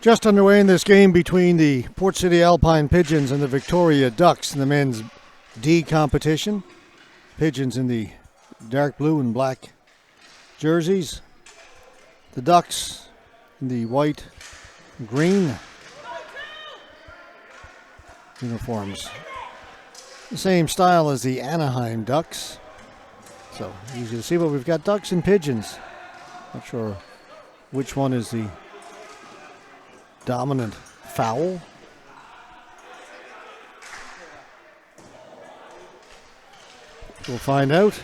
Just underway in this game between the Port City Alpine Pigeons and the Victoria Ducks in the Men's D competition. Pigeons in the dark blue and black jerseys. The Ducks in the white and green uniforms. The same style as the Anaheim Ducks. So easy to see, but we've got Ducks and Pigeons. Not sure which one is the dominant foul. We'll find out.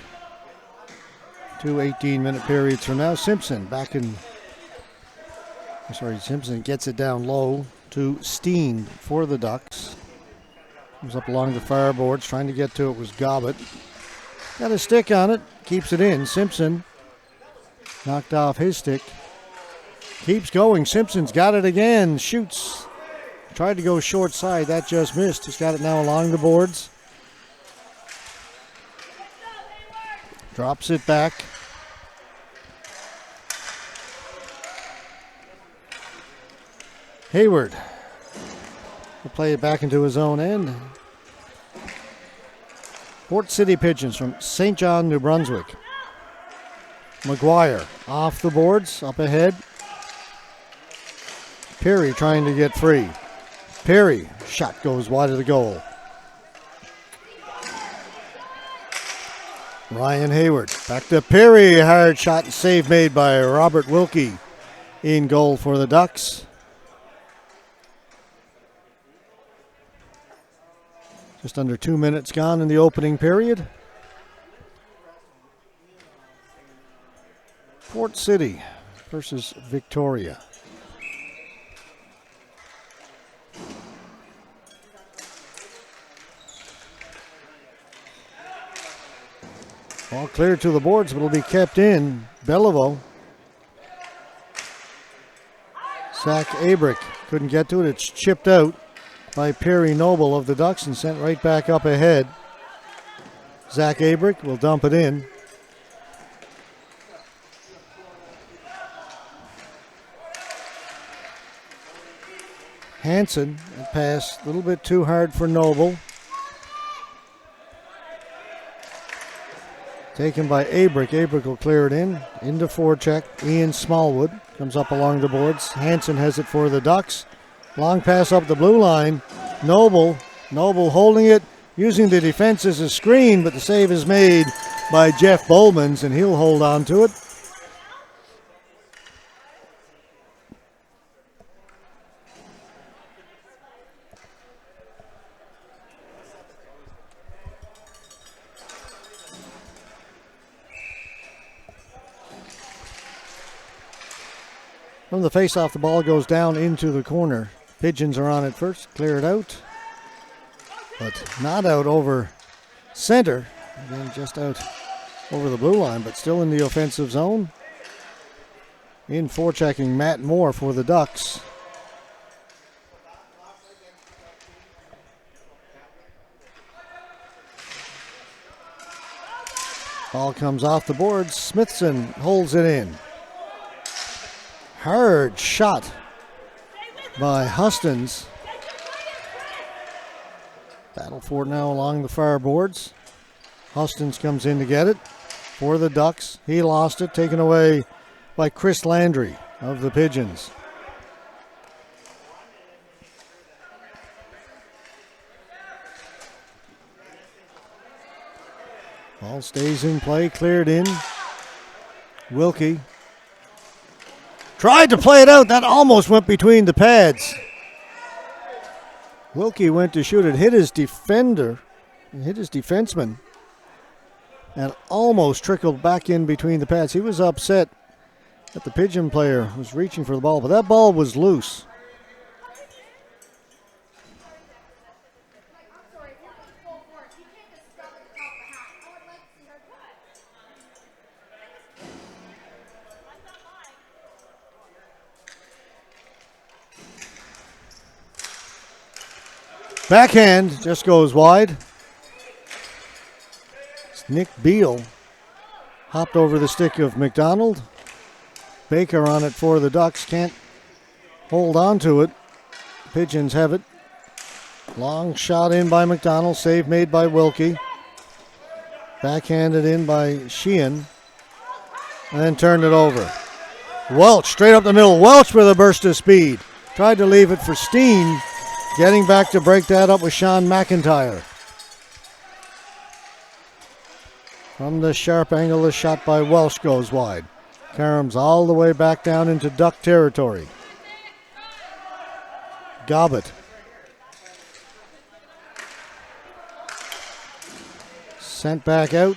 2 18-minute periods from now. Simpson gets it down low to Steen for the Ducks. Comes up along the far boards, trying to get to it was Gobbett. Got a stick on it, keeps it in. Simpson knocked off his stick. Keeps going. Simpson's got it again. Shoots. Tried to go short side. That just missed. He's got it now along the boards. Drops it back. Hayward will play it back into his own end. Port City Pigeons from St. John, New Brunswick. McGuire off the boards, up ahead. Perry trying to get free. Perry, shot goes wide of the goal. Ryan Hayward, back to Perry. Hard shot and save made by Robert Wilkie in goal for the Ducks. Just under 2 minutes gone in the opening period. Port City versus Victoria. Ball cleared to the boards, but it'll be kept in. Beliveau. Zach Abrick couldn't get to it. It's chipped out by Perry Noble of the Ducks and sent right back up ahead. Zach Abrick will dump it in. Hansen, a pass a little bit too hard for Noble. Taken by Abrick. Abrick will clear it in. Into forecheck. Ian Smallwood comes up along the boards. Hansen has it for the Ducks. Long pass up the blue line. Noble holding it, using the defense as a screen, but the save is made by Jeff Bowmans, and he'll hold on to it. From the face-off, the ball goes down into the corner. Pigeons are on it first, clear it out, but not out over center. Again, just out over the blue line, but still in the offensive zone. In forechecking Matt Moore for the Ducks. Ball comes off the boards. Smithson holds it in. Hard shot by Hustins. Battle for it now along the far boards. Hustins comes in to get it for the Ducks. He lost it, taken away by Chris Landry of the Pigeons. Ball stays in play, cleared in. Wilkie tried to play it out. That almost went between the pads. Wilkie went to shoot it, hit his defender, hit his defenseman, and almost trickled back in between the pads. He was upset that the Pigeon player was reaching for the ball, but that ball was loose. Backhand just goes wide. It's Nick Beal hopped over the stick of McDonald. Baker on it for the Ducks. Can't hold on to it. Pigeons have it. Long shot in by McDonald. Save made by Wilkie. Backhanded in by Sheehan. And then turned it over. Welch straight up the middle. Welch with a burst of speed. Tried to leave it for Steen. Getting back to break that up with Sean McIntyre. From the sharp angle, the shot by Welch goes wide. Karam's all the way back down into Duck territory. Gobbett. Sent back out.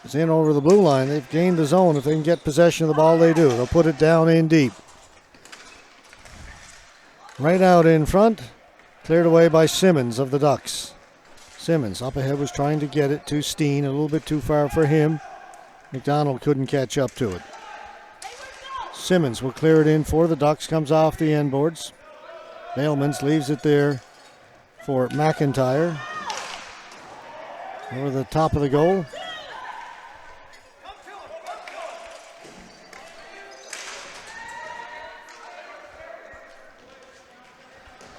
It's in over the blue line. They've gained the zone. If they can get possession of the ball, they do. They'll put it down in deep. Right out in front. Cleared away by Simmons of the Ducks. Simmons up ahead was trying to get it to Steen. A little bit too far for him. McDonald couldn't catch up to it. Simmons will clear it in for the Ducks. Comes off the end boards. Bailmans leaves it there for McIntyre. Over the top of the goal.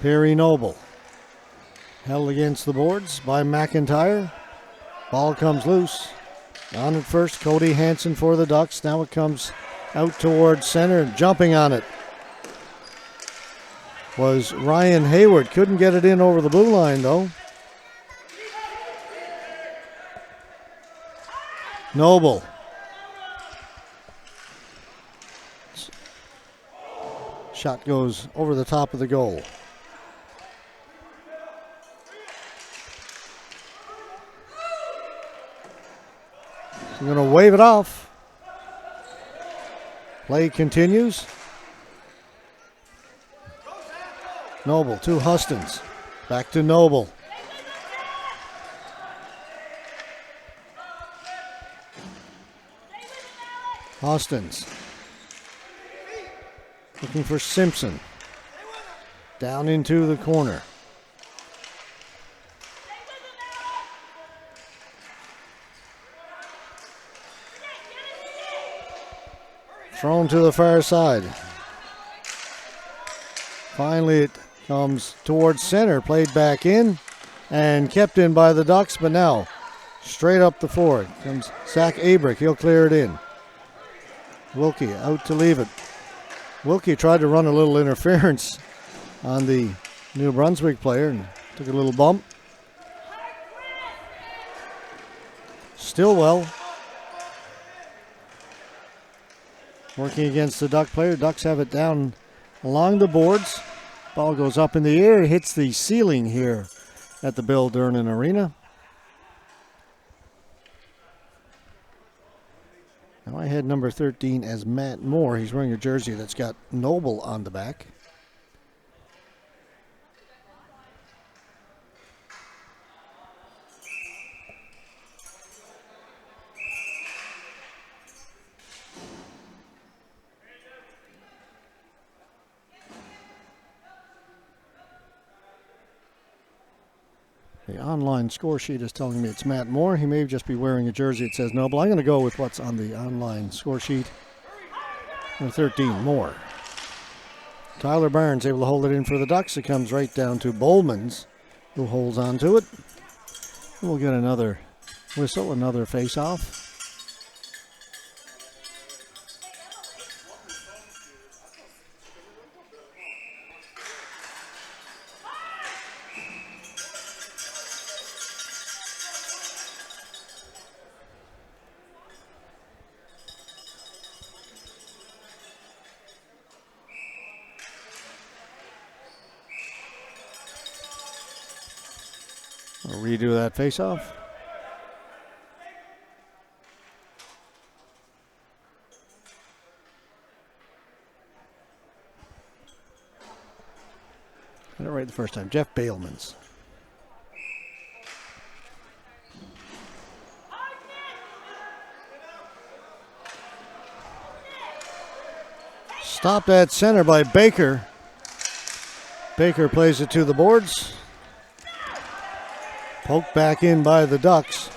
Perry Noble. Held against the boards by McIntyre. Ball comes loose. On it first, Cody Hansen for the Ducks. Now it comes out towards center. Jumping on it was Ryan Hayward. Couldn't get it in over the blue line, though. Noble. Shot goes over the top of the goal. They're going to wave it off. Play continues. Noble to Hustins. Back to Noble. Hustins. Looking for Simpson. Down into the corner. Thrown to the far side. Finally it comes towards center. Played back in and kept in by the Ducks, but now straight up the forward comes Zach Abrick. He'll clear it in. Wilkie out to leave it. Wilkie tried to run a little interference on the New Brunswick player and took a little bump. Stillwell working against the Duck player. Ducks have it down along the boards. Ball goes up in the air, hits the ceiling here at the Bill Durnan Arena. Now I had number 13 as Matt Moore. He's wearing a jersey that's got Noble on the back. The online score sheet is telling me it's Matt Moore. He may just be wearing a jersey that says Noble. I'm going to go with what's on the online score sheet. Number 13, Moore. Tyler Barnes able to hold it in for the Ducks. It comes right down to Bowman's, who holds on to it. And we'll get another whistle, another face-off. We'll redo that face-off. Got it right the first time. Jeff Bailmans. Stopped at center by Baker. Baker plays it to the boards. Poked back in by the Ducks.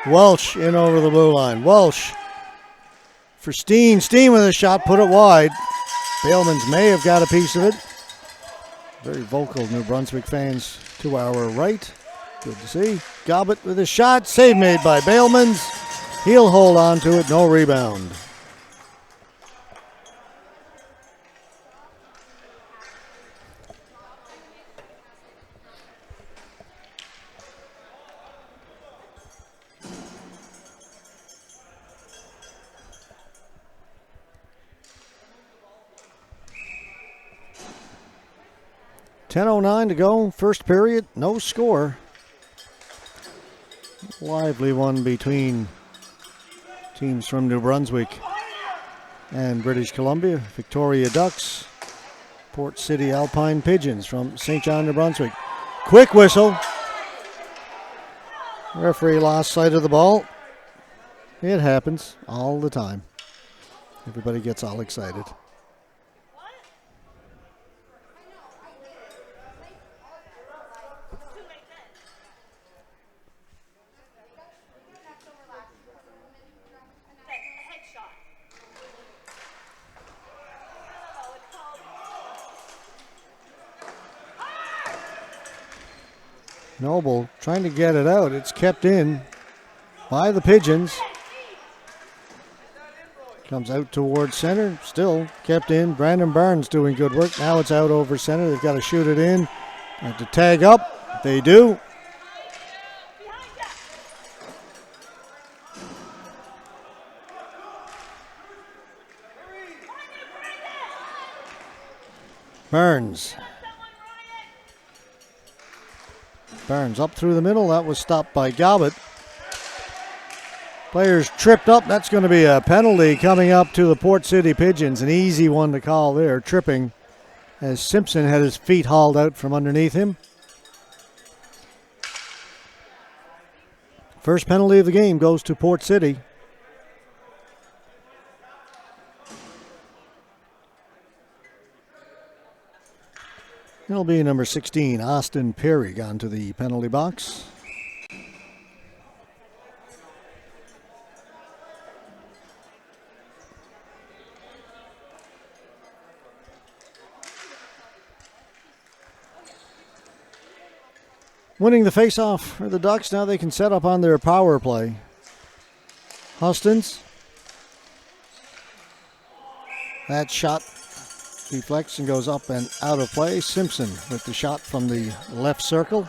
Welch in over the blue line. Welch for Steen. Steen with a shot, put it wide. Bailmans may have got a piece of it. Very vocal New Brunswick fans to our right. Good to see. Gobbett with a shot. Save made by Bailmans. He'll hold on to it. No rebound. .10:09 to go, first period, no score. Lively one between teams from New Brunswick and British Columbia. Victoria Ducks, Port City Alpine Pigeons from St. John, New Brunswick. Quick whistle. Referee lost sight of the ball. It happens all the time. Everybody gets all excited. Noble trying to get it out. It's kept in by the Pigeons. Comes out towards center. Still kept in. Brandon Barnes doing good work. Now it's out over center. They've got to shoot it in. Have to tag up. They do. Barnes up through the middle. That was stopped by Gobbett. Players tripped up. That's going to be a penalty coming up to the Port City Pigeons. An easy one to call there. Tripping as Simpson had his feet hauled out from underneath him. First penalty of the game goes to Port City. It'll be number 16, Austin Perry, gone to the penalty box. Winning the faceoff for the Ducks. Now they can set up on their power play. Hustins. That shot deflects and goes up and out of play. Simpson with the shot from the left circle.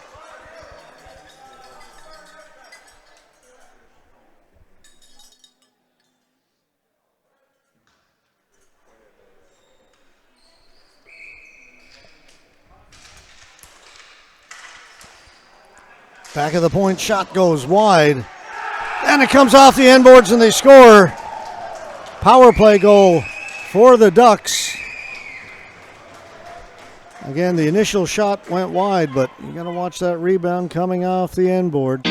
Back of the point shot goes wide. And it comes off the end boards and they score. Power play goal for the Ducks. Again, the initial shot went wide, but you got to watch that rebound coming off the end board.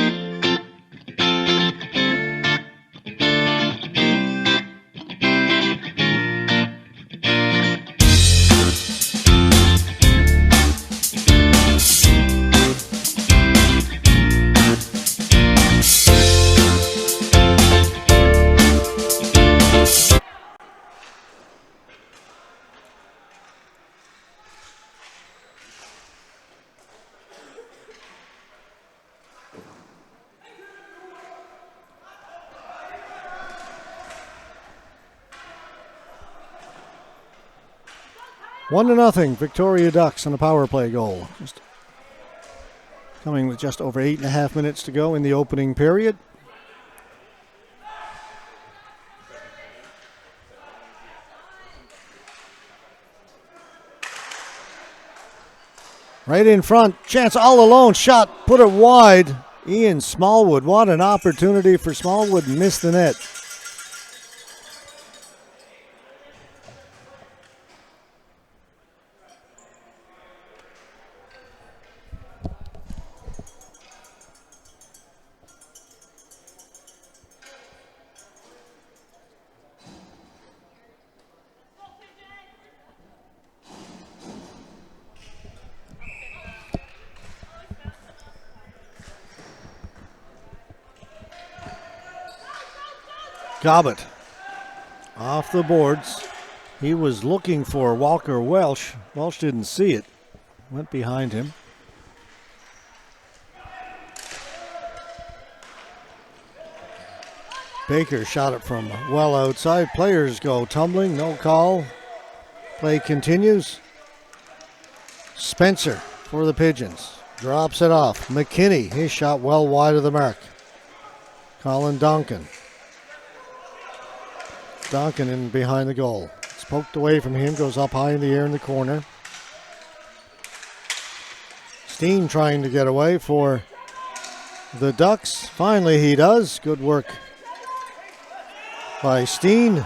One to nothing, Victoria Ducks on a power play goal. Just coming with just over 8.5 minutes to go in the opening period. Right in front, chance all alone, shot, put it wide. Ian Smallwood, what an opportunity for Smallwood, missed the net. Gobbett off the boards. He was looking for Walker Welsh. Welsh didn't see it. Went behind him. Baker shot it from well outside. Players go tumbling. No call. Play continues. Spencer for the Pigeons. Drops it off. McKinney, his shot well wide of the mark. Colin Donkin. Donkin in behind the goal. It's poked away from him. Goes up high in the air in the corner. Steen trying to get away for the Ducks. Finally he does. Good work by Steen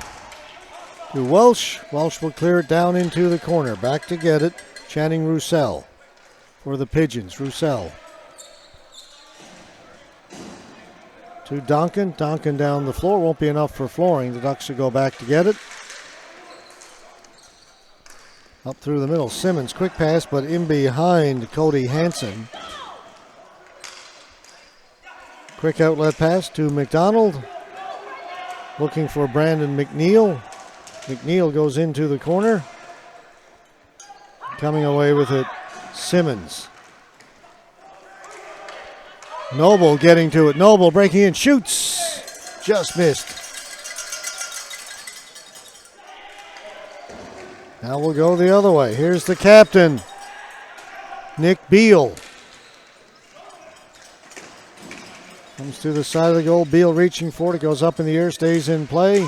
to Welsh. Welsh will clear it down into the corner. Back to get it. Channing Roussel for the Pigeons. Roussel to Donkin. Donkin down the floor. Won't be enough for flooring. The Ducks will go back to get it. Up through the middle. Simmons. Quick pass, but in behind Cody Hansen. Quick outlet pass to McDonald. Looking for Brandon McNeil. McNeil goes into the corner. Coming away with it, Simmons. Noble getting to it. Noble breaking in, shoots. Just missed. Now we'll go the other way. Here's the captain, Nick Beal. Comes to the side of the goal. Beal reaching for it. It goes up in the air, stays in play.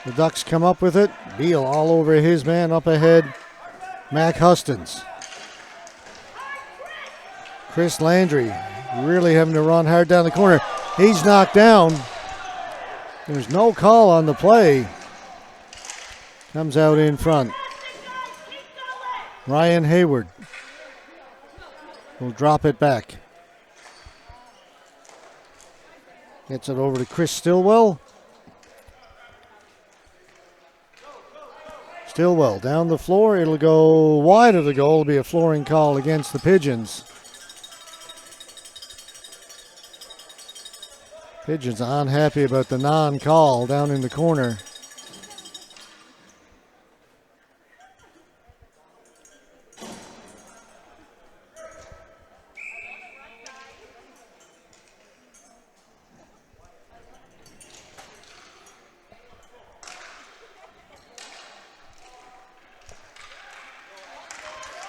The Ducks come up with it. Beal all over his man up ahead. Mac Hustins. Chris Landry really having to run hard down the corner. He's knocked down. There's no call on the play. Comes out in front. Ryan Hayward will drop it back. Gets it over to Chris Stillwell. Stillwell down the floor. It'll go wide of the goal. It'll be a flooring call against the Pigeons. Pigeons unhappy about the non-call down in the corner.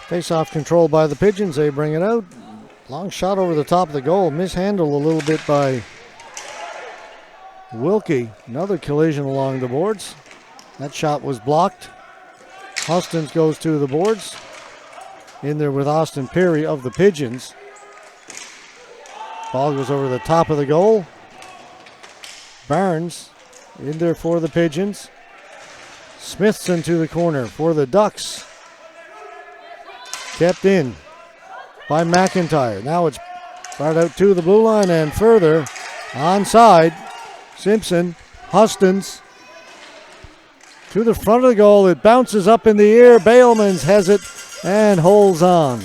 Face-off control by the Pigeons. They bring it out. Long shot over the top of the goal. Mishandled a little bit by Wilkie. Another collision along the boards. That shot was blocked. Hustins goes to the boards. In there with Austin Perry of the Pigeons. Ball goes over the top of the goal. Barnes in there for the Pigeons. Smithson to the corner for the Ducks. Kept in by McIntyre. Now it's fired out to the blue line and further. Onside. Simpson. Hustins. To the front of the goal. It bounces up in the air. Bailmans has it and holds on.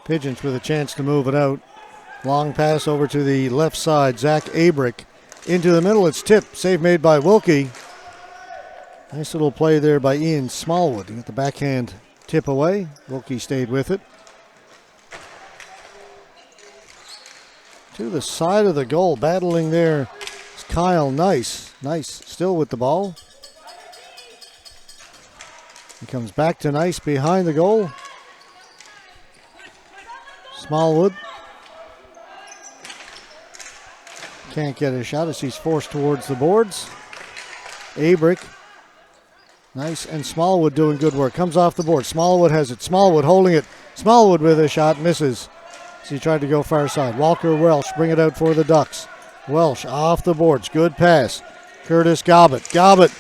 Pigeons with a chance to move it out. Long pass over to the left side. Zach Abrick into the middle. It's tipped. Save made by Wilkie. Nice little play there by Ian Smallwood. He got the backhand tip away. Wilkie stayed with it. To the side of the goal. Battling there is Kyle Nice. Nice still with the ball. He comes back to Nice behind the goal. Smallwood can't get a shot as he's forced towards the boards. Abrick, Nice, and Smallwood doing good work. Comes off the board. Smallwood has it. Smallwood holding it. Smallwood with a shot, misses. As he tried to go far side. Walker Welsh bring it out for the Ducks. Welsh off the boards. Good pass. Curtis Gobbett. Gobbett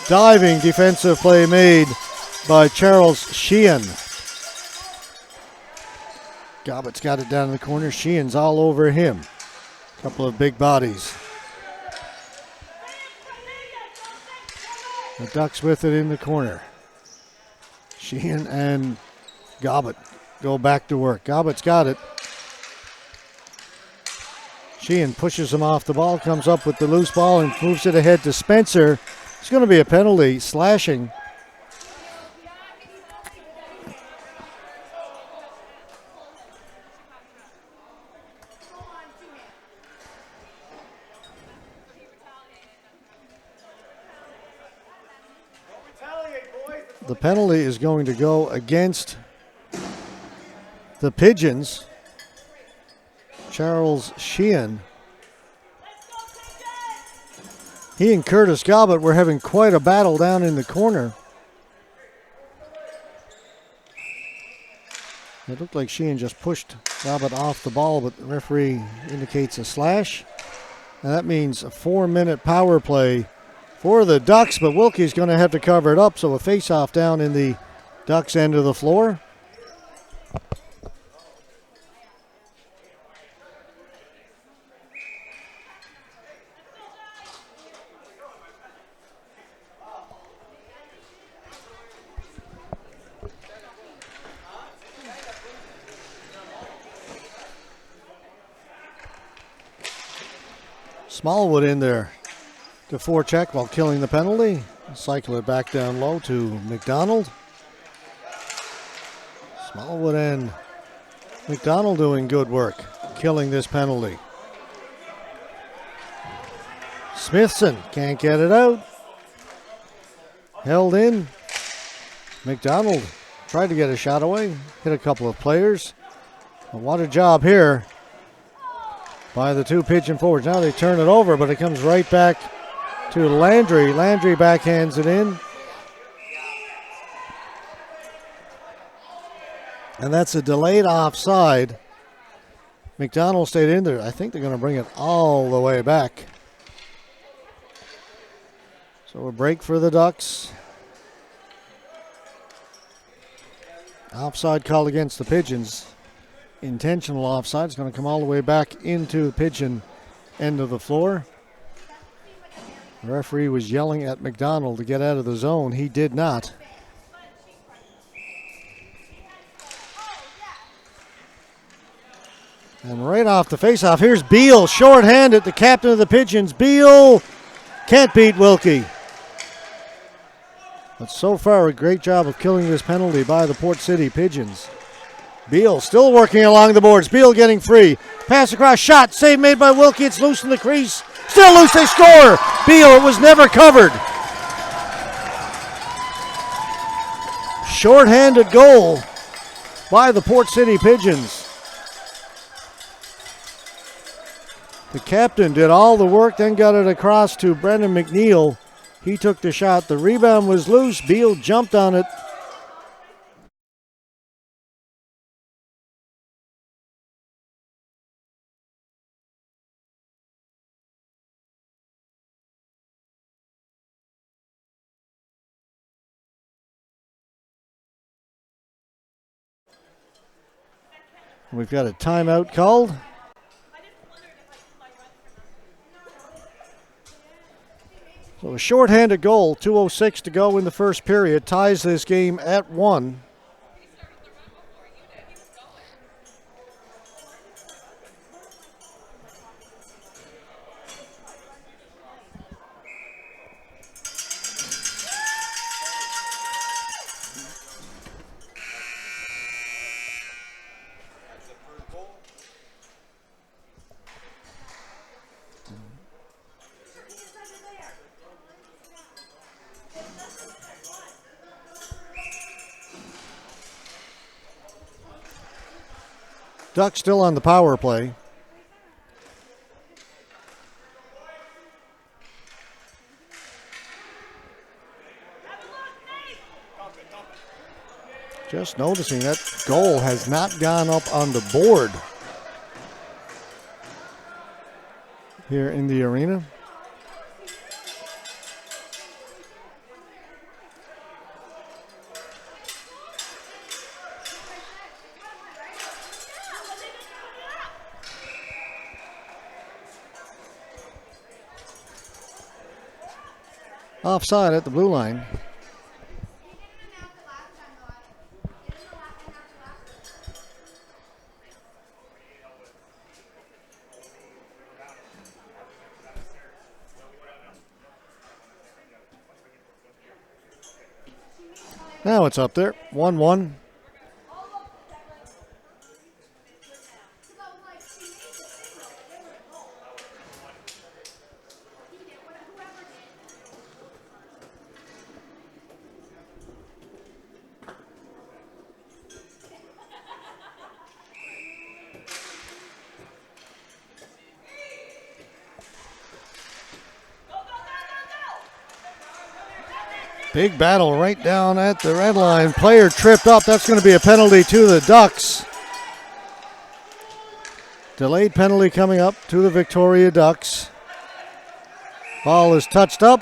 diving defensive play made by Charles Sheehan. Gobbitt's got it down in the corner. Sheehan's all over him. Couple of big bodies. The Ducks with it in the corner. Sheehan and Gobbitt go back to work. Gobbitt's got it. Sheehan pushes him off the ball, comes up with the loose ball and moves it ahead to Spencer. It's going to be a penalty, slashing. The penalty is going to go against the Pigeons. Charles Sheehan. He and Curtis Gobbitt were having quite a battle down in the corner. It looked like Sheehan just pushed Gobbitt off the ball, but the referee indicates a slash. And that means a 4-minute power play for the Ducks, but Wilkie's going to have to cover it up, so a face-off down in the Ducks end of the floor. Smallwood in there to forecheck while killing the penalty. Cycle it back down low to McDonald. Smallwood and McDonald doing good work, killing this penalty. Smithson can't get it out. Held in. McDonald tried to get a shot away, hit a couple of players. But what a job here by the two Pigeon forwards. Now they turn it over, but it comes right back to Landry. Landry backhands it in. And that's a delayed offside. McDonald stayed in there. I think they're going to bring it all the way back. So a break for the Ducks. Offside called against the Pigeons. Intentional offside is going to come all the way back into the Pigeon end of the floor. The referee was yelling at McDonald to get out of the zone. He did not. And right off the faceoff, here's Beal, shorthanded, the captain of the Pigeons. Beal can't beat Wilkie. But so far, a great job of killing this penalty by the Port City Pigeons. Beal still working along the boards. Beal getting free. Pass across, shot, save made by Wilkie. It's loose in the crease. Still loose, they score. Beal, it was never covered. Short-handed goal by the Port City Pigeons. The captain did all the work, then got it across to Brendan McNeil. He took the shot. The rebound was loose. Beal jumped on it. We've got a timeout called. So a shorthanded goal, 2:06 to go in the first period, ties this game at 1. Ducks still on the power play. Just noticing that goal has not gone up on the board here in the arena. Offside at the blue line. Now it's up there, 1-1. Big battle right down at the red line. Player tripped up. That's going to be a penalty to the Ducks. Delayed penalty coming up to the Victoria Ducks. Ball is touched up.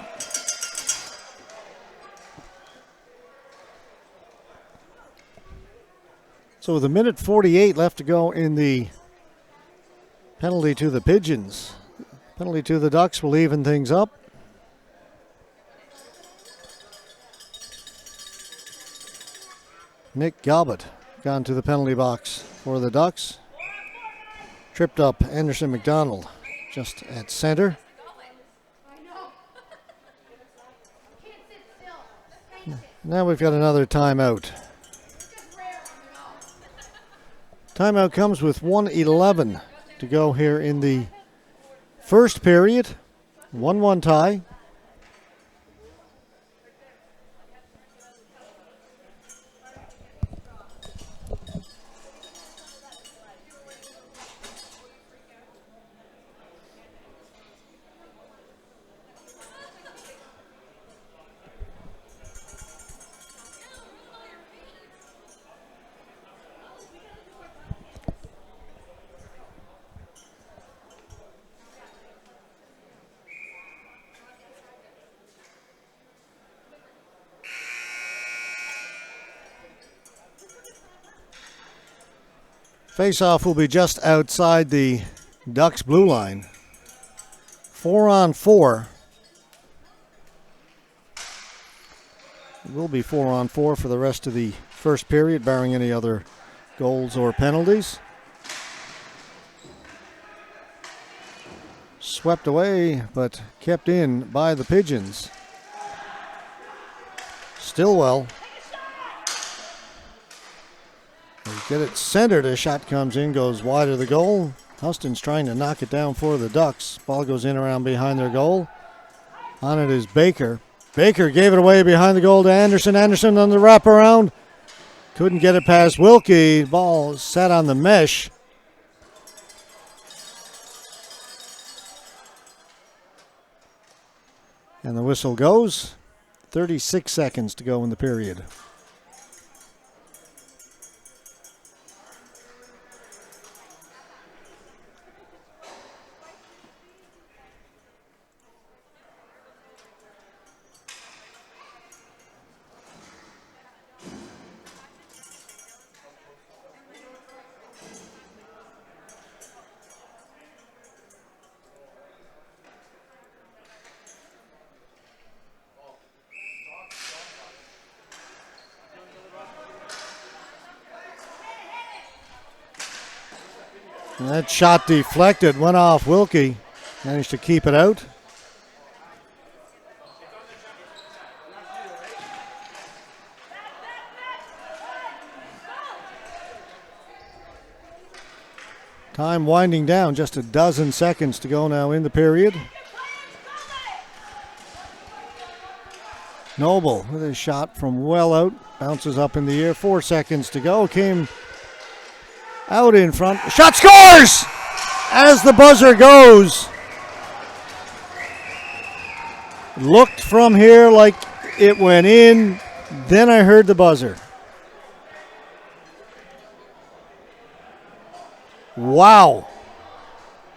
So with 1:48 left to go in the penalty to the Pigeons. Penalty to the Ducks will even things up. Nick Galbert gone to the penalty box for the Ducks. Tripped up Anderson McDonald just at center. Now we've got another timeout. Timeout comes with 1:11 to go here in the first period. 1-1 tie. Face-off will be just outside the Ducks blue line. 4-on-4. It will be 4-on-4 for the rest of the first period, barring any other goals or penalties. Swept away, but kept in by the Pigeons. Stillwell. They get it centered. A shot comes in, goes wide of the goal. Huston's trying to knock it down for the Ducks. Ball goes in around behind their goal. On it is Baker. Baker gave it away behind the goal to Anderson. Anderson on the wraparound. Couldn't get it past Wilkie. Ball sat on the mesh. And the whistle goes. 36 seconds to go in the period. And that shot deflected, went off Wilkie. Managed to keep it out. Time winding down, just a dozen seconds to go now in the period. Noble with a shot from well out, bounces up in the air, 4 seconds to go, came out in front, shot scores! As the buzzer goes. Looked from here like it went in, then I heard the buzzer. Wow.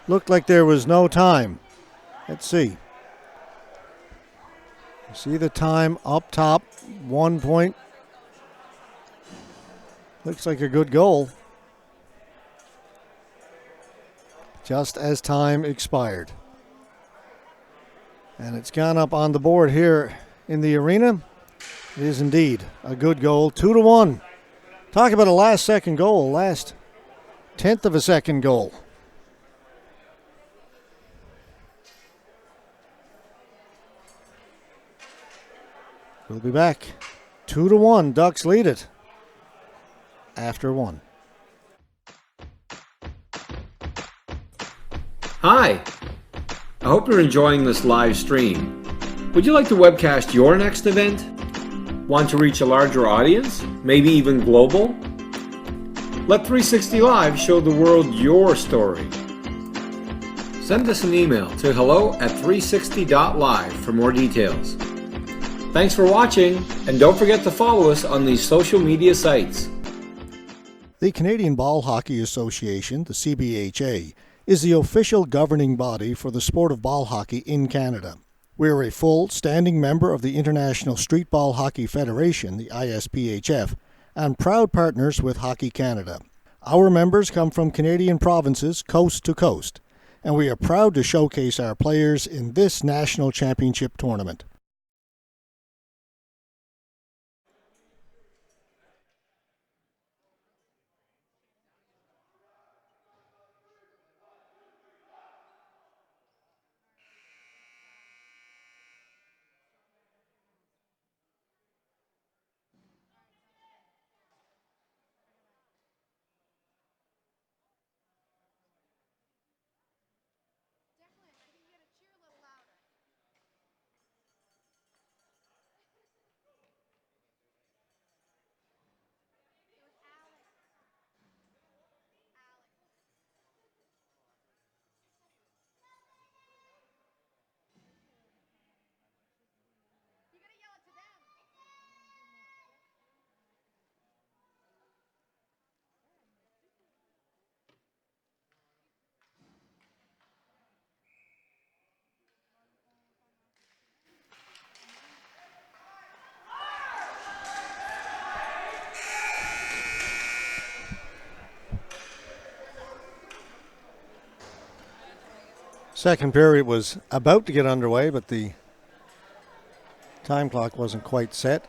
Looked like there was no time. Let's see. See the time up top, 1 point. Looks like a good goal. Just as time expired. And it's gone up on the board here in the arena. It is indeed a good goal, 2-1. Talk about a last-second goal, last tenth of a second goal. We'll be back. 2-1. Ducks lead it after one. Hi. I hope you're enjoying this live stream. Would you like to webcast your next event? Want to reach a larger audience? Maybe even global? Let 360 Live show the world your story. Send us an email to hello@360.live for more details. Thanks for watching, and don't forget to follow us on these social media sites. The Canadian Ball Hockey Association, the CBHA, is the official governing body for the sport of ball hockey in Canada. We are a full, standing member of the International Street Ball Hockey Federation, the ISPHF, and proud partners with Hockey Canada. Our members come from Canadian provinces coast to coast, and we are proud to showcase our players in this national championship tournament. Second period was about to get underway, but the time clock wasn't quite set.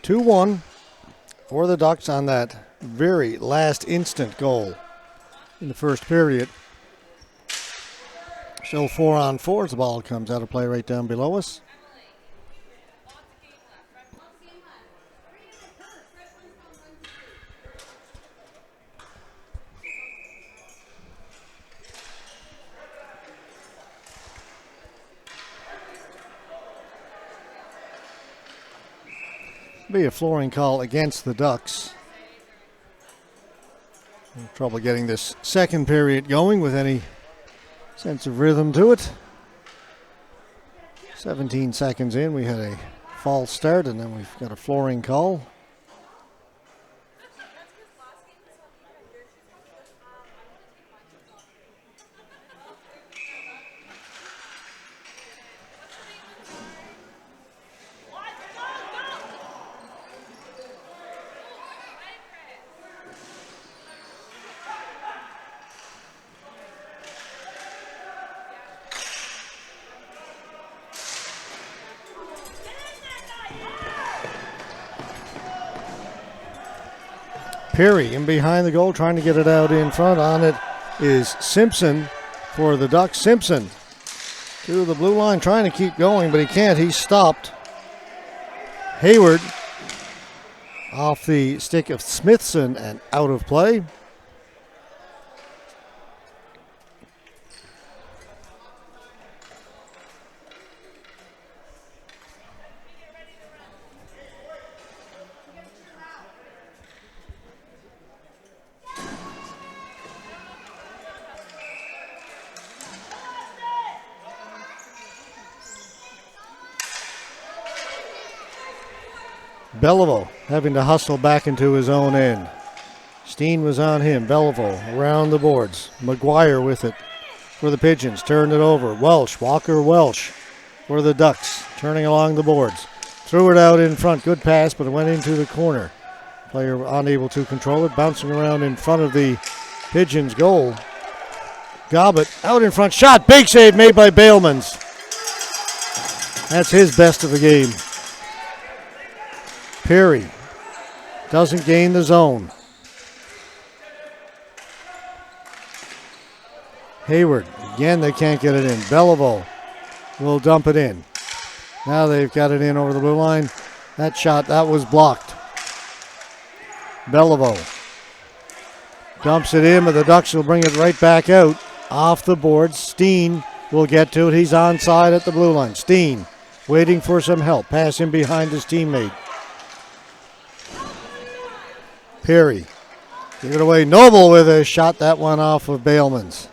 2-1 for the Ducks on that very last instant goal in the first period. Still 4-on-4 as the ball comes out of play right down below us. Be a flooring call against the Ducks. Trouble getting this second period going with any sense of rhythm to it. 17 seconds in, we had a false start, and then we've got a flooring call. Perry in behind the goal, trying to get it out in front. On it is Simpson for the Ducks. Simpson to the blue line, trying to keep going, but he can't. He's stopped. Hayward off the stick of Smithson and out of play. Beliveau having to hustle back into his own end. Steen was on him. Beliveau around the boards. McGuire with it for the Pigeons. Turned it over. Walker Welsh for the Ducks. Turning along the boards. Threw it out in front. Good pass, but it went into the corner. Player unable to control it. Bouncing around in front of the Pigeons goal. Gobbett out in front. Shot. Big save made by Bailmans. That's his best of the game. Perry doesn't gain the zone. Hayward. Again, they can't get it in. Beliveau will dump it in. Now they've got it in over the blue line. That shot, that was blocked. Beliveau dumps it in, but the Ducks will bring it right back out. Off the board. Steen will get to it. He's onside at the blue line. Steen waiting for some help. Pass in behind his teammate. Perry. Give it away. Noble with a shot. That one off of Bailmans.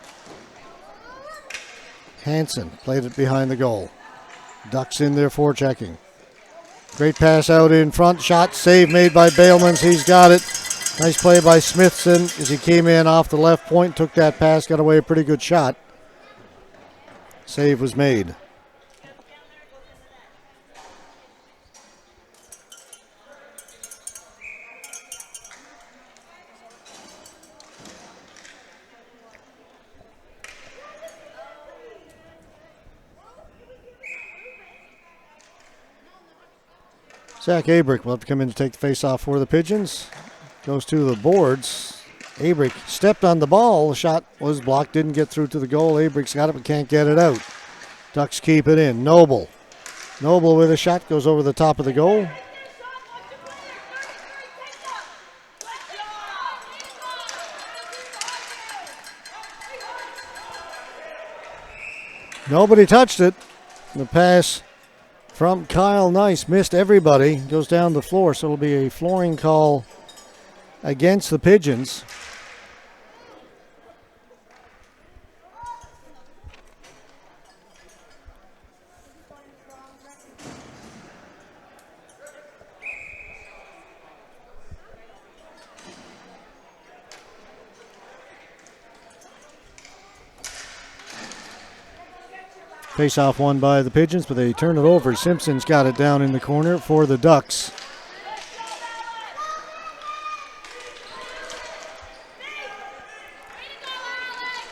Hansen played it behind the goal. Ducks in there forechecking. Great pass out in front. Shot. Save made by Bailmans. He's got it. Nice play by Smithson as he came in off the left point. Took that pass. Got away a pretty good shot. Save was made. Zach Abrick will have to come in to take the face-off for the Pigeons. Goes to the boards. Abrick stepped on the ball. The shot was blocked, didn't get through to the goal. Abrick's got it but can't get it out. Ducks keep it in. Noble. Noble with a shot goes over the top of the goal. Nobody touched it. The pass from Kyle Nice missed everybody. Goes down the floor, so it'll be a flooring call against the Pigeons. Face-off won by the Pigeons, but they turn it over. Simpson's got it down in the corner for the Ducks.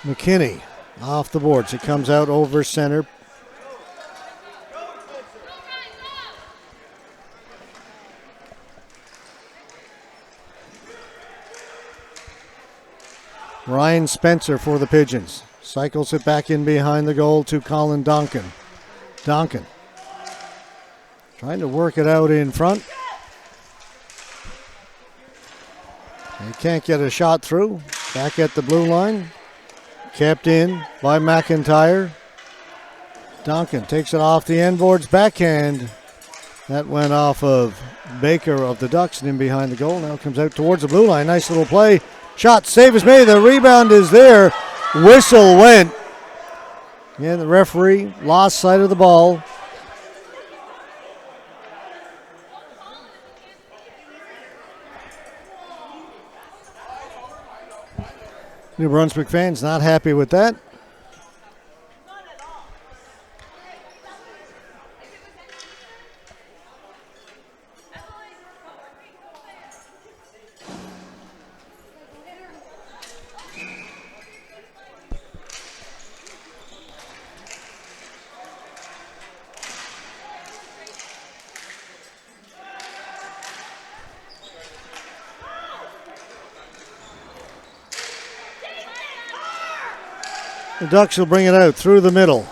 McKinney off the boards. It comes out over center. Ryan Spencer for the Pigeons. Cycles it back in behind the goal to Colin Donkin. Donkin trying to work it out in front. He can't get a shot through. Back at the blue line. Kept in by McIntyre. Donkin takes it off the end boards. Backhand. That went off of Baker of the Ducks and in behind the goal. Now comes out towards the blue line. Nice little play. Shot. Save is made. The rebound is there. Whistle went. And the referee lost sight of the ball. New Brunswick fans not happy with that. The Ducks will bring it out through the middle.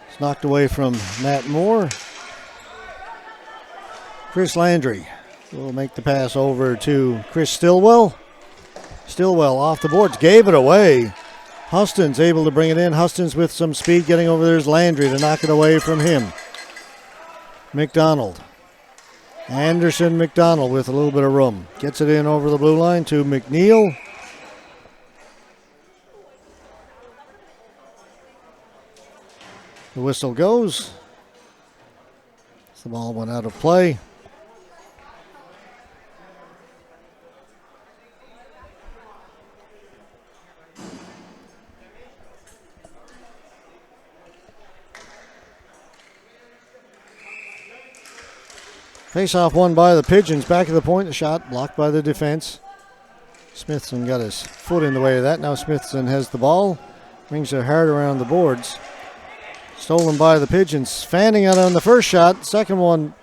It's knocked away from Matt Moore. Chris Landry will make the pass over to Chris Stillwell. Stillwell off the boards, gave it away. Huston's able to bring it in. Huston's with some speed getting over. There's Landry to knock it away from him. McDonald. Anderson McDonald with a little bit of room. Gets it in over the blue line to McNeil. The whistle goes. The ball went out of play. Face-off won by the Pigeons. Back of the point, the shot blocked by the defense. Smithson got his foot in the way of that. Now Smithson has the ball. Brings it hard around the boards. Stolen by the Pigeons. Fanning out on the first shot. Second one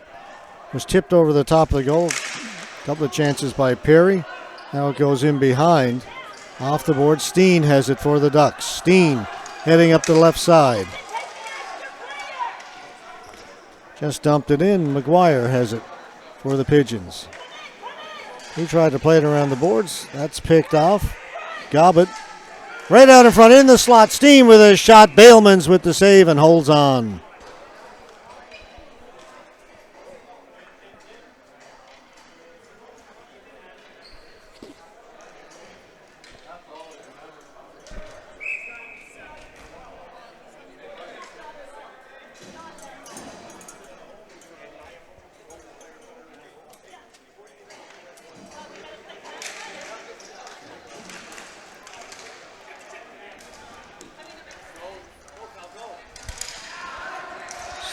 was tipped over the top of the goal. Couple of chances by Perry. Now it goes in behind. Off the board. Steen has it for the Ducks. Steen heading up the left side. Just dumped it in. McGuire has it for the Pigeons. He tried to play it around the boards. That's picked off. Gobbett right out in front in the slot. Steen with a shot. Bailman's with the save and holds on.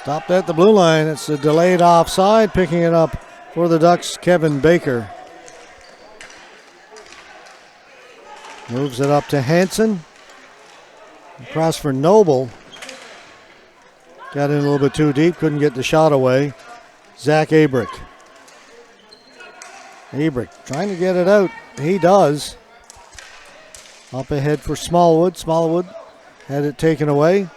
Stopped at the blue line. It's a delayed offside. Picking it up for the Ducks, Kevin Baker. Moves it up to Hansen. Across for Noble. Got in a little bit too deep. Couldn't get the shot away. Zach Abrick. Abrick trying to get it out. He does. Up ahead for Smallwood. Smallwood had it taken away.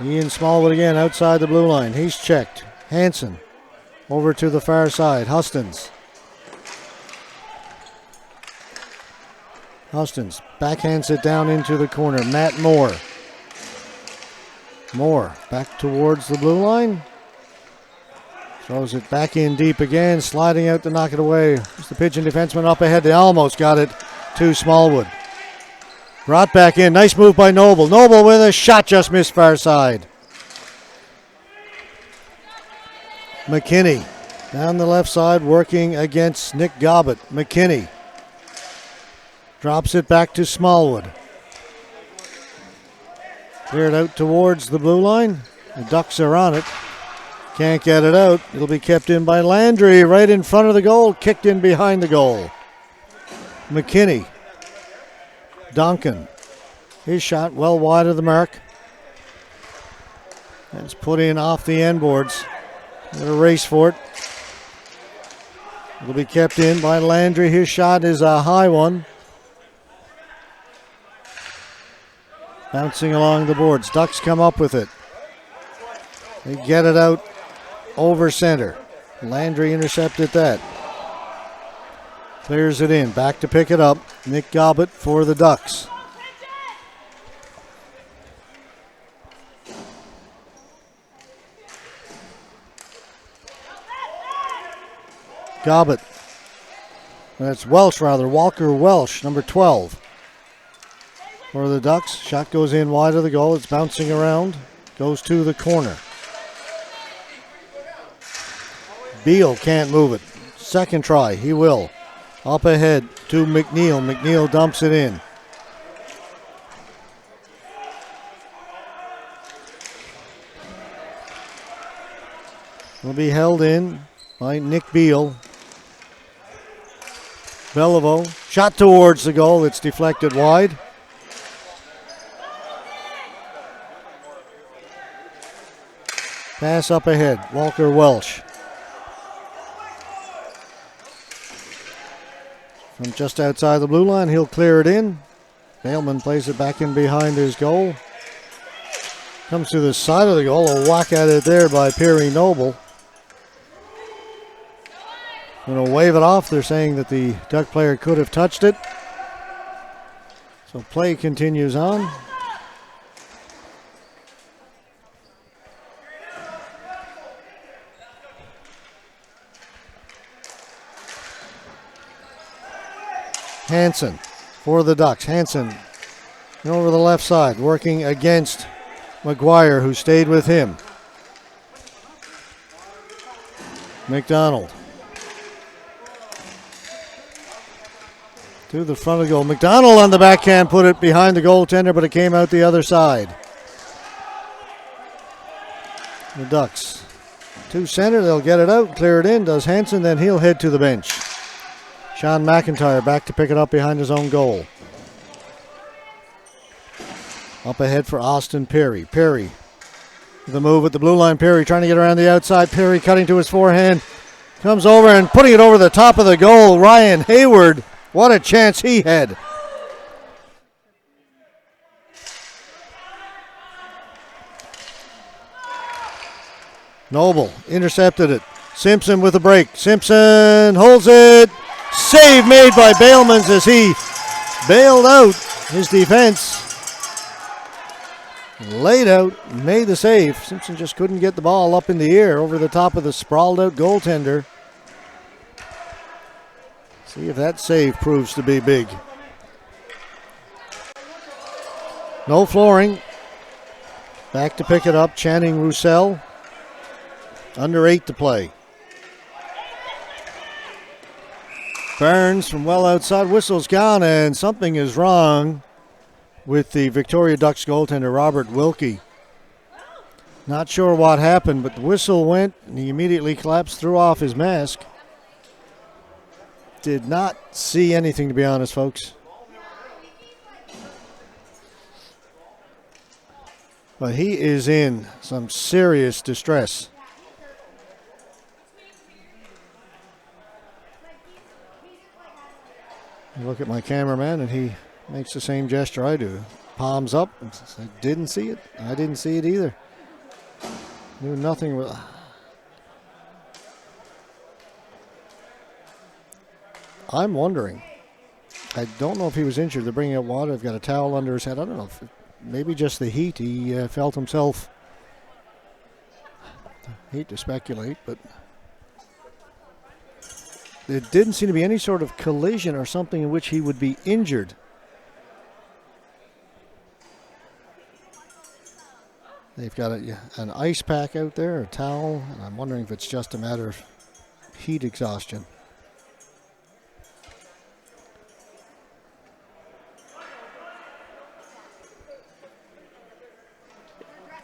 Ian Smallwood again outside the blue line. He's checked. Hansen over to the far side. Hustins. Hustins backhands it down into the corner. Matt Moore. Moore back towards the blue line. Throws it back in deep again. Sliding out to knock it away. It's the Pigeon defenseman up ahead. They almost got it to Smallwood. Brought back in. Nice move by Noble. Noble with a shot, just missed far side. McKinney down the left side working against Nick Gobbett. McKinney drops it back to Smallwood. Cleared out towards the blue line. The Ducks are on it. Can't get it out. It'll be kept in by Landry right in front of the goal. Kicked in behind the goal. McKinney. Duncan. His shot well wide of the mark. That's put in off the end boards. Got a race for it. It'll be kept in by Landry. His shot is a high one. Bouncing along the boards. Ducks come up with it. They get it out over center. Landry intercepted that. Clears it in. Back to pick it up. Nick Gobbett for the Ducks. Gobbett. That's Welsh rather. Walker Welsh, number 12. For the Ducks. Shot goes in wide of the goal. It's bouncing around. Goes to the corner. Beal can't move it. Second try. He will. Up ahead to McNeil. McNeil dumps it in. Will be held in by Nick Beal. Beliveau. Shot towards the goal. It's deflected wide. Pass up ahead. Walker Welsh. From just outside the blue line, he'll clear it in. Bailman plays it back in behind his goal. Comes to the side of the goal. A whack at it there by Perry Noble. Going to wave it off. They're saying that the Duck player could have touched it. So play continues on. Hansen for the Ducks. Hansen over the left side, working against McGuire, who stayed with him. McDonald to the front of the goal. McDonald on the backhand put it behind the goaltender, but it came out the other side. The Ducks To center, they'll get it out, clear it in, does Hansen, then he'll head to the bench. Sean McIntyre back to pick it up behind his own goal. Up ahead for Austin Perry. Perry, the move at the blue line. Perry trying to get around the outside. Perry cutting to his forehand. Comes over and putting it over the top of the goal. Ryan Hayward, what a chance he had. Noble intercepted it. Simpson with a break. Simpson holds it. Save made by Bailmans as he bailed out his defense. Laid out, made the save. Simpson just couldn't get the ball up in the air over the top of the sprawled out goaltender. See if that save proves to be big. No flooring. Back to pick it up, Channing Roussel. Under 8 to play. Burns from well outside, whistle's gone, and something is wrong with the Victoria Ducks goaltender, Robert Wilkie. Not sure what happened, but the whistle went, and he immediately collapsed, threw off his mask. Did not see anything, to be honest, folks. But he is in some serious distress. I look at my cameraman, and he makes the same gesture I do. Palms up. I didn't see it. I didn't see it either. Knew nothing. I'm wondering. I don't know if he was injured. They're bringing out water. I've got a towel under his head. I don't know. Maybe just the heat. He felt himself. I hate to speculate, but there didn't seem to be any sort of collision or something in which he would be injured. They've got an ice pack out there, a towel, and I'm wondering if it's just a matter of heat exhaustion.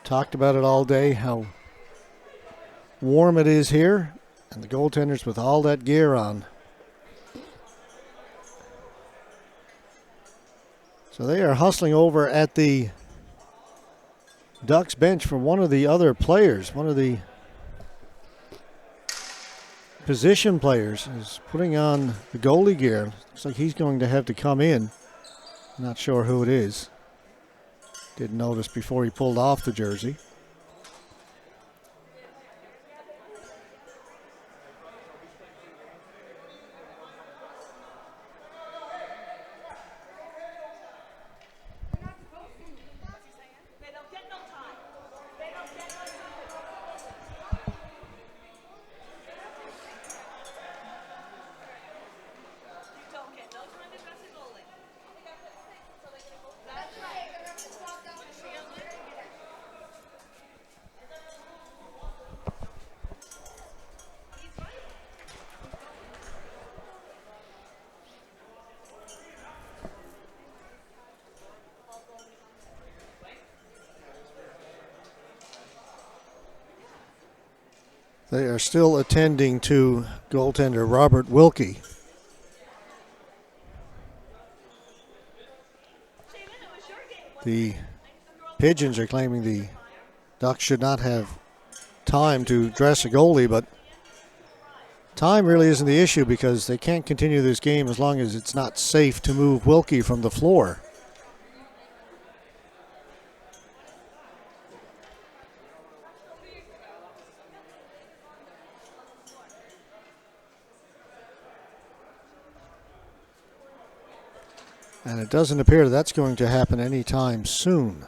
Talked about it all day, how warm it is here, and the goaltenders with all that gear on. So they are hustling over at the Ducks bench for one of the other players. One of the position players is putting on the goalie gear. Looks like he's going to have to come in. Not sure who it is. Didn't notice before he pulled off the jersey. They are still attending to goaltender Robert Wilkie. The Pigeons are claiming the Ducks should not have time to dress a goalie, but time really isn't the issue because they can't continue this game as long as it's not safe to move Wilkie from the floor. And it doesn't appear that's going to happen anytime soon.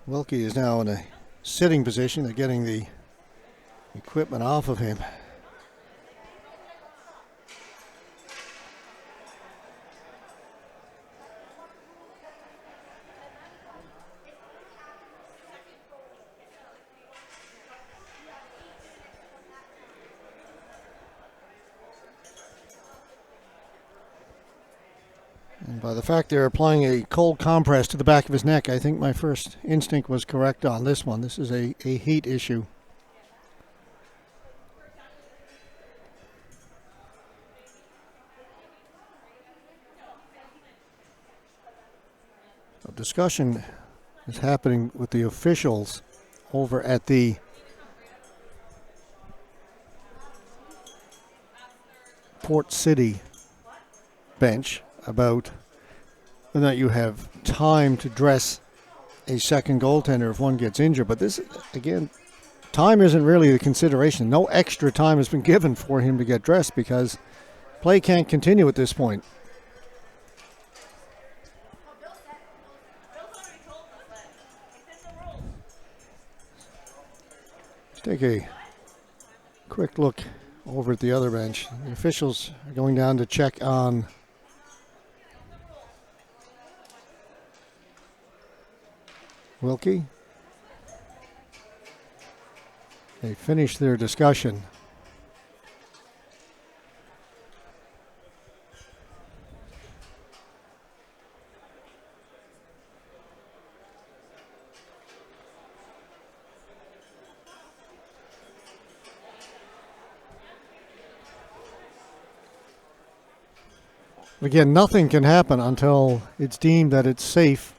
Wilkie is now in a sitting position. They're getting the equipment off of him. And by the fact they're applying a cold compress to the back of his neck, I think my first instinct was correct on this one. This is a heat issue. A discussion is happening with the officials over at the Port City bench about whether or not you have time to dress a second goaltender if one gets injured. But this, again, time isn't really the consideration. No extra time has been given for him to get dressed because play can't continue at this point. Let's take a quick look over at the other bench. The officials are going down to check on Wilkie. They finished their discussion. Again, nothing can happen until it's deemed that it's safe.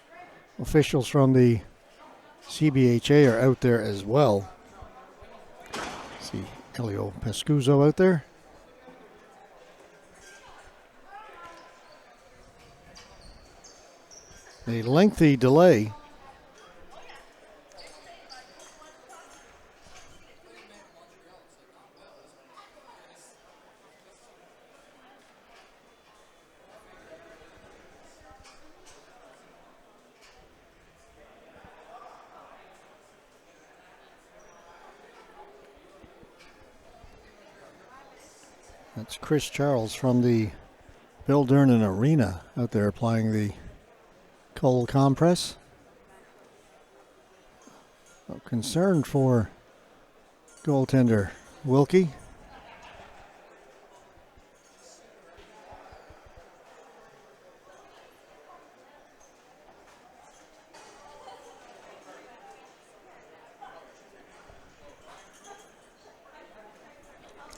Officials from the CBHA are out there as well. See Elio Pescuzzo out there. A lengthy delay. That's Chris Charles from the Bill Durnan Arena out there applying the cold compress. No concern for goaltender Wilkie.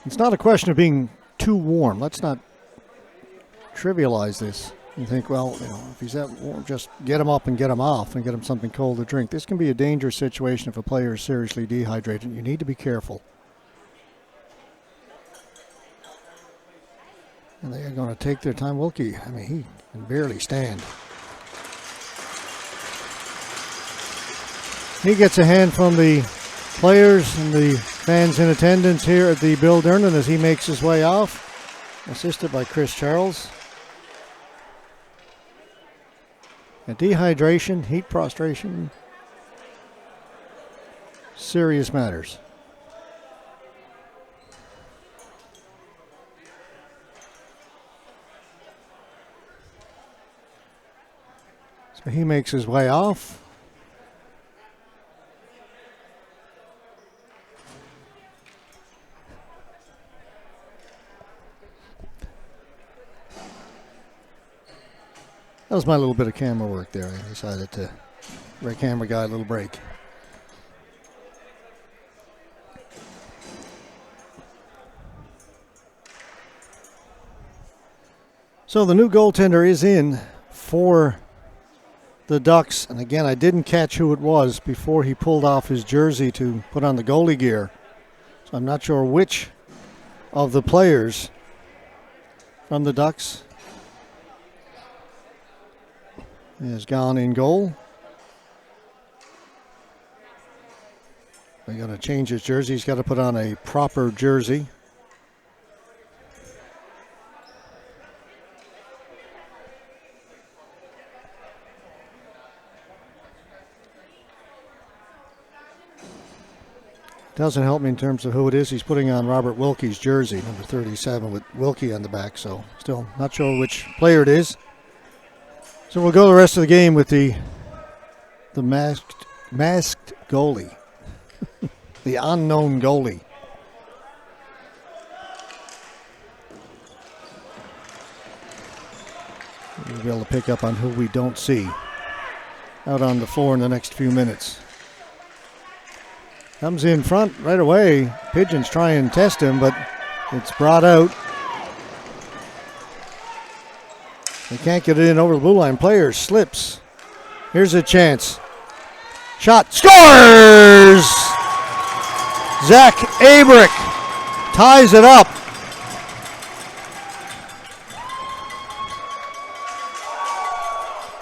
It's not a question of being too warm. Let's not trivialize this. You think, well, if he's that warm, just get him up and get him off and get him something cold to drink. This can be a dangerous situation if a player is seriously dehydrated. You need to be careful. And they are going to take their time. Wilkie, I mean, he can barely stand. He gets a hand from the players and the fans in attendance here at the Bill Durnan as he makes his way off, assisted by Chris Charles. And dehydration, heat prostration, serious matters. So he makes his way off. That was my little bit of camera work there. I decided to give our camera guy a little break. So the new goaltender is in for the Ducks. And again, I didn't catch who it was before he pulled off his jersey to put on the goalie gear. So I'm not sure which of the players from the Ducks has gone in goal. They're going to change his jersey. He's got to put on a proper jersey. Doesn't help me in terms of who it is. He's putting on Robert Wilkie's jersey, number 37, with Wilkie on the back. So still not sure which player it is. So we'll go the rest of the game with the masked goalie, the unknown goalie. We'll be able to pick up on who we don't see out on the floor in the next few minutes. Comes in front right away. Pigeons try and test him, but it's brought out. They can't get it in over the blue line. Player slips. Here's a chance. Shot. Scores! Zach Abrick ties it up.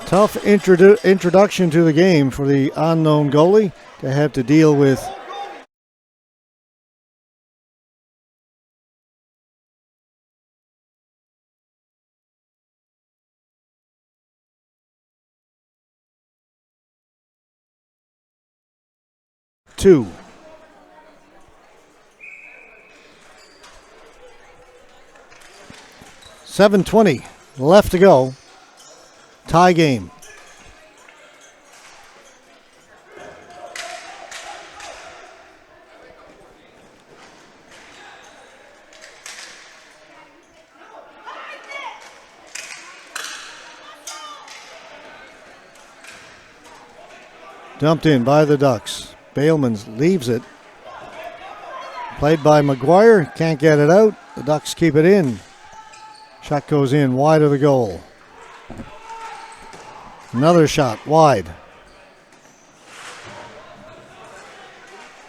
Tough introduction to the game for the unknown goalie to have to deal with. Two. $7:20 left to go. Tie game. Dumped in by the Ducks. Bailmans leaves it. Played by McGuire. Can't get it out. The Ducks keep it in. Shot goes in wide of the goal. Another shot wide.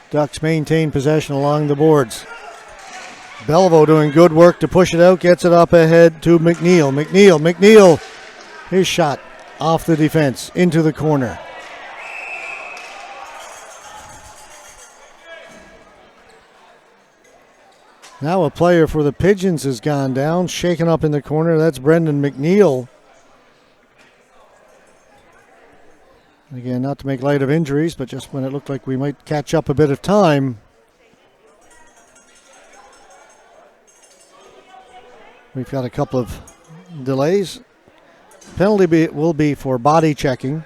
Ducks maintain possession along the boards. Beliveau doing good work to push it out. Gets it up ahead to McNeil. McNeil. His shot off the defense into the corner. Now a player for the Pigeons has gone down, shaken up in the corner. That's Brendan McNeil. Again, not to make light of injuries, but just when it looked like we might catch up a bit of time. We've got a couple of delays. Penalty will be for body checking.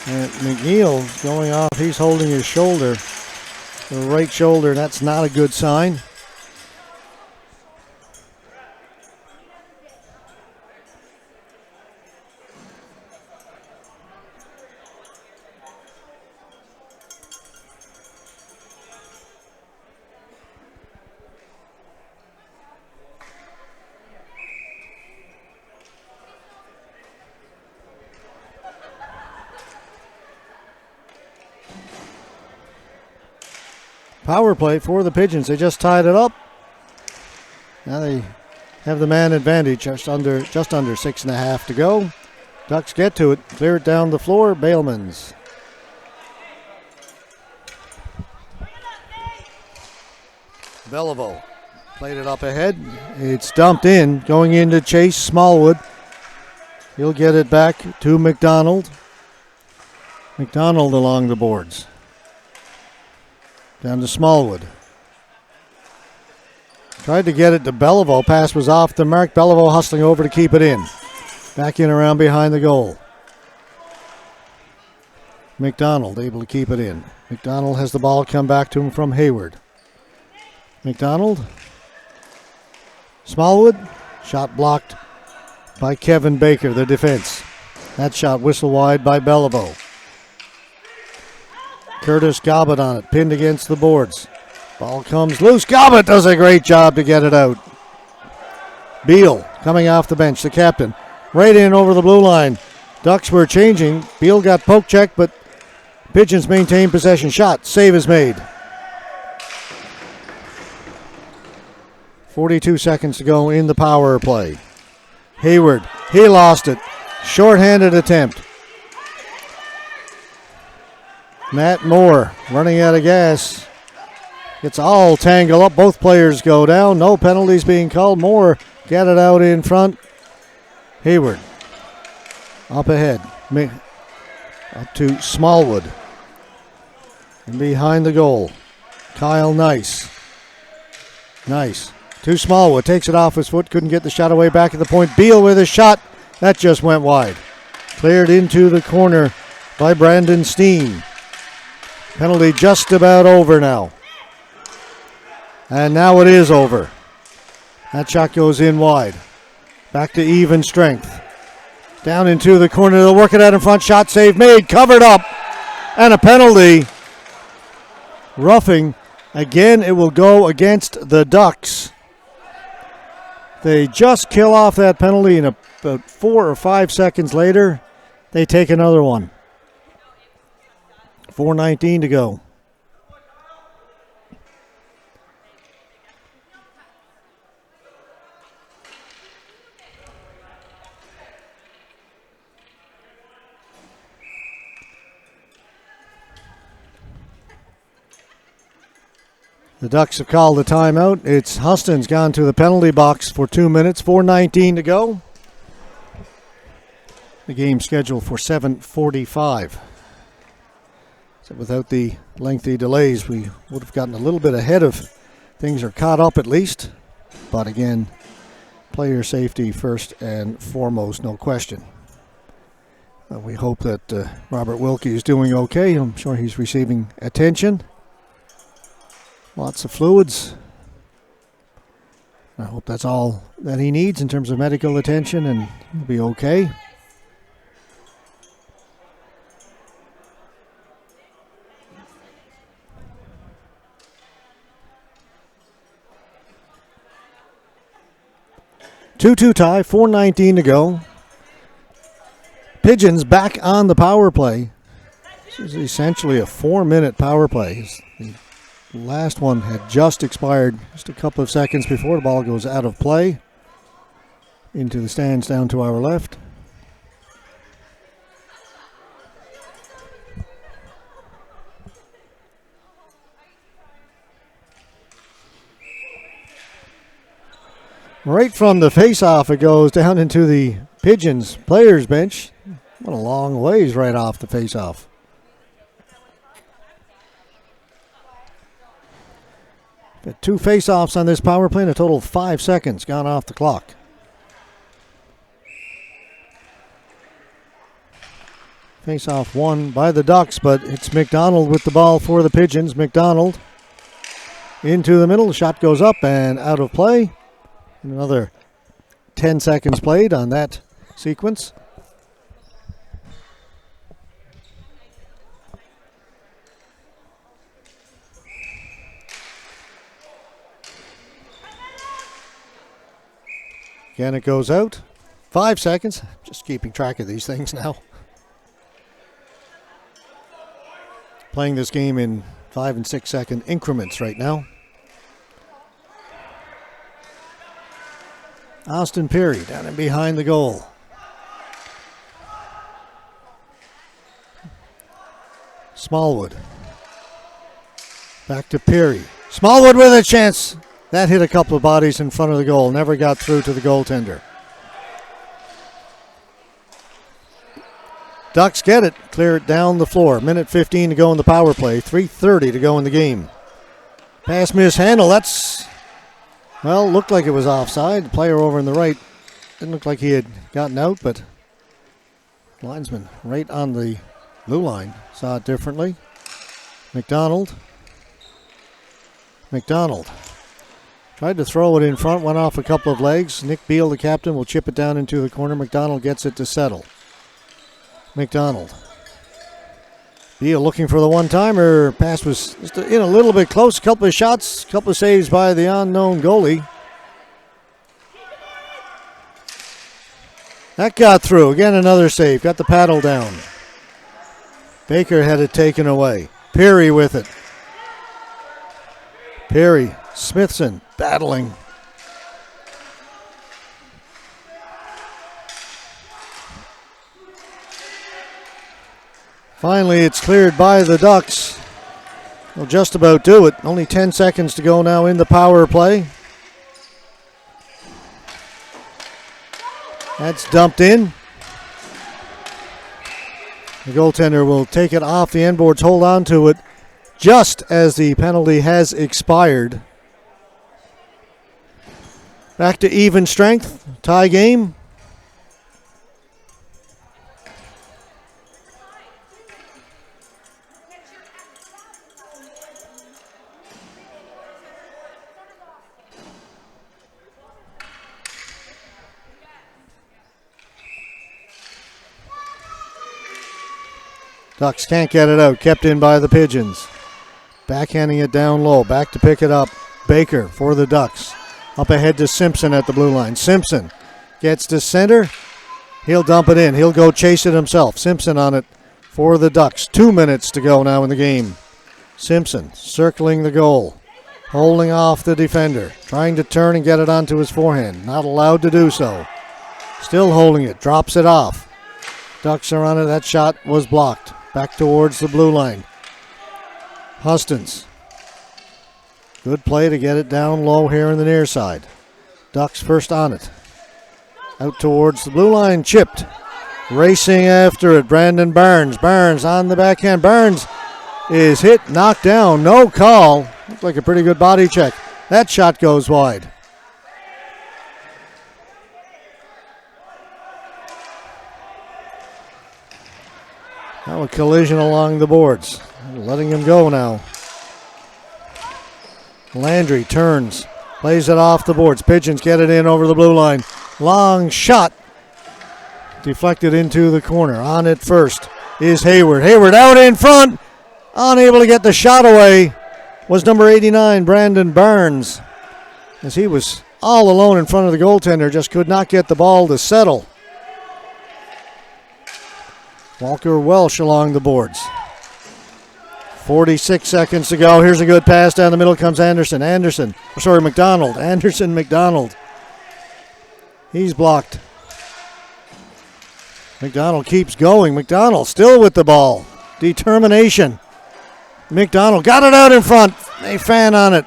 And McNeil going off, he's holding his shoulder, the right shoulder, and that's not a good sign. Power play for the Pigeons. They just tied it up. Now they have the man advantage, just under 6.5 to go. Ducks get to it, clear it down the floor. Bailmans. Beliveau played it up ahead. It's dumped in, going into Chase Smallwood. He'll get it back to McDonald. McDonald along the boards. Down to Smallwood. Tried to get it to Beliveau. Pass was off the mark. Beliveau hustling over to keep it in. Back in around behind the goal. McDonald able to keep it in. McDonald has the ball come back to him from Hayward. McDonald. Smallwood. Shot blocked by Kevin Baker, the defense. That shot whistle wide by Beliveau. Curtis Gobbett on it, pinned against the boards. Ball comes loose. Gobbett does a great job to get it out. Beal coming off the bench, the captain. Right in over the blue line. Ducks were changing. Beal got poke checked, but Pigeons maintain possession. Shot. Save is made. 42 seconds to go in the power play. Hayward. He lost it. Short-handed attempt. Matt Moore running out of gas. It's all tangled up. Both players go down. No penalties being called. Moore get it out in front. Hayward up ahead. Up to Smallwood. And behind the goal, Kyle Nice. Nice. To Smallwood. Takes it off his foot. Couldn't get the shot away back at the point. Beal with a shot. That just went wide. Cleared into the corner by Brandon Steen. Penalty just about over now. And now it is over. That shot goes in wide. Back to even strength. Down into the corner. They'll work it out in front. Shot save made. Covered up. And a penalty. Roughing. Again, it will go against the Ducks. They just kill off that penalty, and about 4 or 5 seconds later, they take another one. 4:19 to go. The Ducks have called a timeout. It's Huston's gone to the penalty box for 2 minutes. 4:19 to go. The game scheduled for 7:45. So without the lengthy delays, we would have gotten a little bit ahead of things, are caught up at least. But again, player safety first and foremost, no question. We hope that Robert Wilkie is doing okay. I'm sure he's receiving attention. Lots of fluids. I hope that's all that he needs in terms of medical attention, and he'll be okay. Two tie, 4:19 to go. Pigeons back on the power play. This is essentially a 4-minute power play. The last one had just expired just a couple of seconds before the ball goes out of play. Into the stands down to our left. Right from the face-off, it goes down into the Pigeons players bench. What a long ways right off the face-off. Got 2 face-offs on this power play, and a total of 5 seconds gone off the clock. Face-off won by the Ducks, but it's McDonald with the ball for the Pigeons. McDonald into the middle. The shot goes up and out of play. Another 10 seconds played on that sequence. Again, it goes out. 5 seconds. Just keeping track of these things now. Playing this game in 5 and 6 second increments right now. Austin Peary down in behind the goal. Smallwood. Back to Peary. Smallwood with a chance. That hit a couple of bodies in front of the goal. Never got through to the goaltender. Ducks get it. Clear it down the floor. Minute 15 to go in the power play. 3:30 to go in the game. Pass mishandle. That's, well, looked like it was offside. The player over on the right didn't look like he had gotten out, but linesman right on the blue line saw it differently. McDonald. Tried to throw it in front, went off a couple of legs. Nick Beal, the captain, will chip it down into the corner. McDonald gets it to settle. McDonald. Beal looking for the one-timer. Pass was just in a little bit close. A couple of shots, a couple of saves by the unknown goalie. That got through. Again, another save. Got the paddle down. Baker had it taken away. Peary with it. Peary. Smithson battling. Finally, it's cleared by the Ducks. They'll just about do it. Only 10 seconds to go now in the power play. That's dumped in. The goaltender will take it off the end boards, hold on to it just as the penalty has expired. Back to even strength, tie game. Ducks can't get it out. Kept in by the Pigeons. Backhanding it down low. Back to pick it up. Baker for the Ducks. Up ahead to Simpson at the blue line. Simpson gets to center. He'll dump it in. He'll go chase it himself. Simpson on it for the Ducks. 2 minutes to go now in the game. Simpson circling the goal. Holding off the defender. Trying to turn and get it onto his forehand. Not allowed to do so. Still holding it. Drops it off. Ducks are on it. That shot was blocked. Back towards the blue line. Hustons. Good play to get it down low here in the near side. Ducks first on it. Out towards the blue line. Chipped. Racing after it. Brandon Barnes. Barnes on the backhand. Barnes is hit, knocked down. No call. Looked like a pretty good body check. That shot goes wide. Now a collision along the boards. Letting him go now. Landry turns. Plays it off the boards. Pigeons get it in over the blue line. Long shot. Deflected into the corner. On it first is Hayward. Hayward out in front. Unable to get the shot away was number 89, Brandon Barnes. As he was all alone in front of the goaltender. Just could not get the ball to settle. Walker Welsh along the boards. 46 seconds to go. Here's a good pass down the middle. Comes McDonald. Anderson McDonald. He's blocked. McDonald keeps going. McDonald still with the ball. Determination. McDonald got it out in front. They fan on it.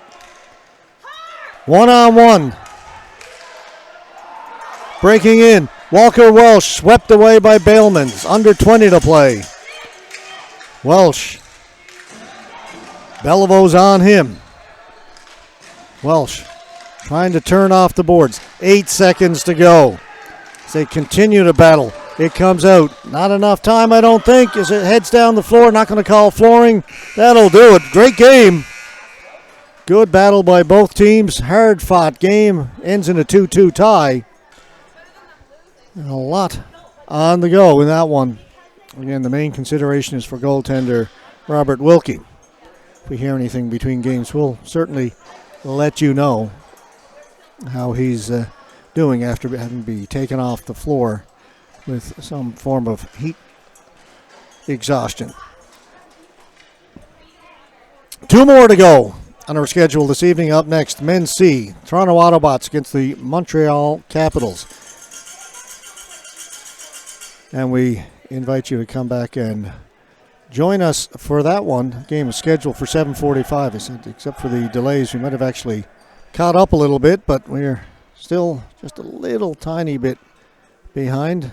1-on-1. Breaking in. Walker Welsh swept away by Bailmans. Under 20 to play. Welsh. Belivo's on him. Welsh trying to turn off the boards. 8 seconds to go. As they continue to battle. It comes out. Not enough time, I don't think, as it heads down the floor. Not going to call flooring. That'll do it. Great game. Good battle by both teams. Hard-fought game. Ends in a 2-2 tie. And a lot on the go in that one. Again, the main consideration is for goaltender Robert Wilkie. If we hear anything between games, we'll certainly let you know how he's doing after having been taken off the floor with some form of heat exhaustion. 2 more to go on our schedule this evening. Up next, Men's C, Toronto Autobots against the Montreal Capitals. And we invite you to come back and join us for that one. Game is scheduled for 7:45. I said, except for the delays, we might have actually caught up a little bit, but we're still just a little tiny bit behind.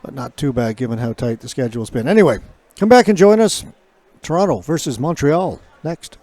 But not too bad given how tight the schedule's been. Anyway, come back and join us. Toronto versus Montreal next.